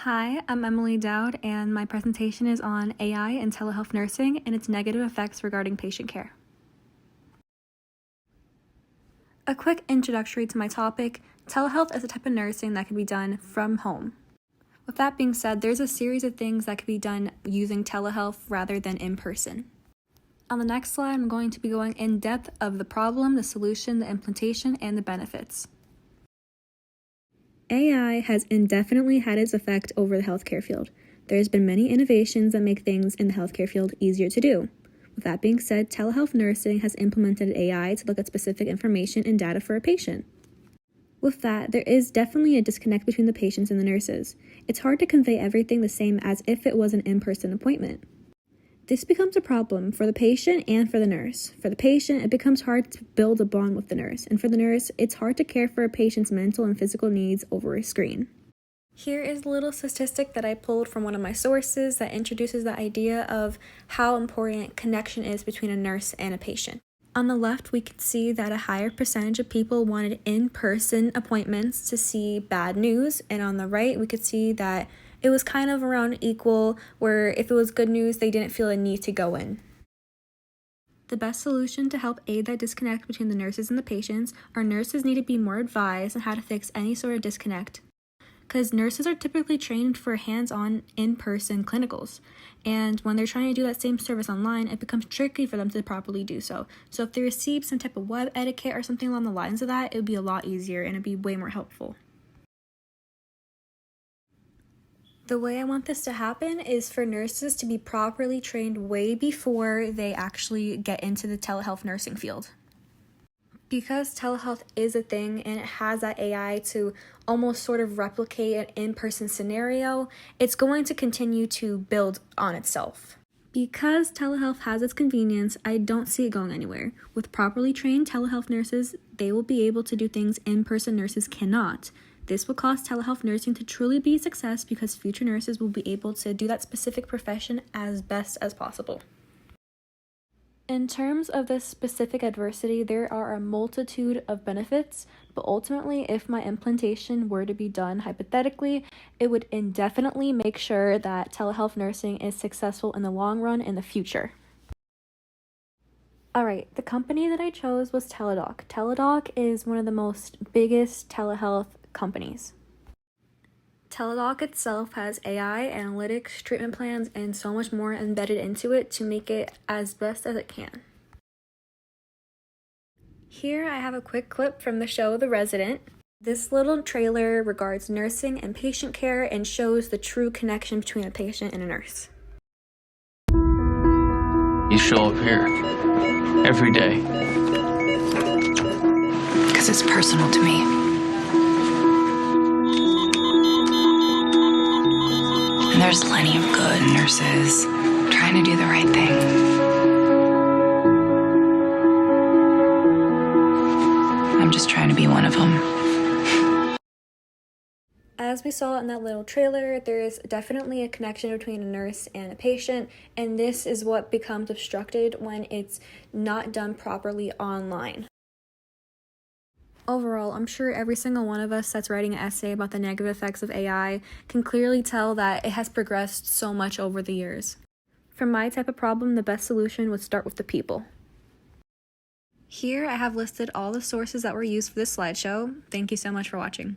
Hi, I'm Emily Daoud, and my presentation is on AI and telehealth nursing and its negative effects regarding patient care. A quick introductory to my topic: telehealth is a type of nursing that can be done from home. With that being said, there's a series of things that can be done using telehealth rather than in person. On the next slide, I'm going to be going in depth of the problem, the solution, the implementation, and the benefits. AI has indefinitely had its effect over the healthcare field. There's been many innovations that make things in the healthcare field easier to do. With that being said, telehealth nursing has implemented AI to look at specific information and data for a patient. With that, there is definitely a disconnect between the patients and the nurses. It's hard to convey everything the same as if it was an in-person appointment. This becomes a problem for the patient and for the nurse. For the patient, it becomes hard to build a bond with the nurse, and for the nurse, it's hard to care for a patient's mental and physical needs over a screen. Here is a little statistic that I pulled from one of my sources that introduces the idea of how important connection is between a nurse and a patient. On the left, we can see that a higher percentage of people wanted in-person appointments to see bad news, and on the right, we could see that it was kind of around equal, where if it was good news, they didn't feel a need to go in. The best solution to help aid that disconnect between the nurses and the patients are nurses need to be more advised on how to fix any sort of disconnect, because nurses are typically trained for hands-on, in-person clinicals, and when they're trying to do that same service online, it becomes tricky for them to properly do so. So if they receive some type of web etiquette or something along the lines of that, it would be a lot easier and it'd be way more helpful. The way I want this to happen is for nurses to be properly trained way before they actually get into the telehealth nursing field. Because telehealth is a thing and it has that AI to almost sort of replicate an in-person scenario, it's going to continue to build on itself. Because telehealth has its convenience, I don't see it going anywhere. With properly trained telehealth nurses, they will be able to do things in-person nurses cannot. This will cause telehealth nursing to truly be a success because future nurses will be able to do that specific profession as best as possible. In terms of this specific adversity, there are a multitude of benefits, but ultimately, if my implementation were to be done hypothetically, it would indefinitely make sure that telehealth nursing is successful in the long run in the future. Alright, the company that I chose was Teladoc. Teladoc is one of the most biggest telehealth companies. Teladoc itself has AI, analytics, treatment plans, and so much more embedded into it to make it as best as it can. Here I have a quick clip from the show The Resident. This little trailer regards nursing and patient care and shows the true connection between a patient and a nurse. You show up here every day. Because it's personal to me. And there's plenty of good nurses trying to do the right thing. I'm just trying to be one of them. As we saw in that little trailer, there is definitely a connection between a nurse and a patient, and this is what becomes obstructed when it's not done properly online. Overall, I'm sure every single one of us that's writing an essay about the negative effects of AI can clearly tell that it has progressed so much over the years. For my type of problem, the best solution would start with the people. Here I have listed all the sources that were used for this slideshow. Thank you so much for watching.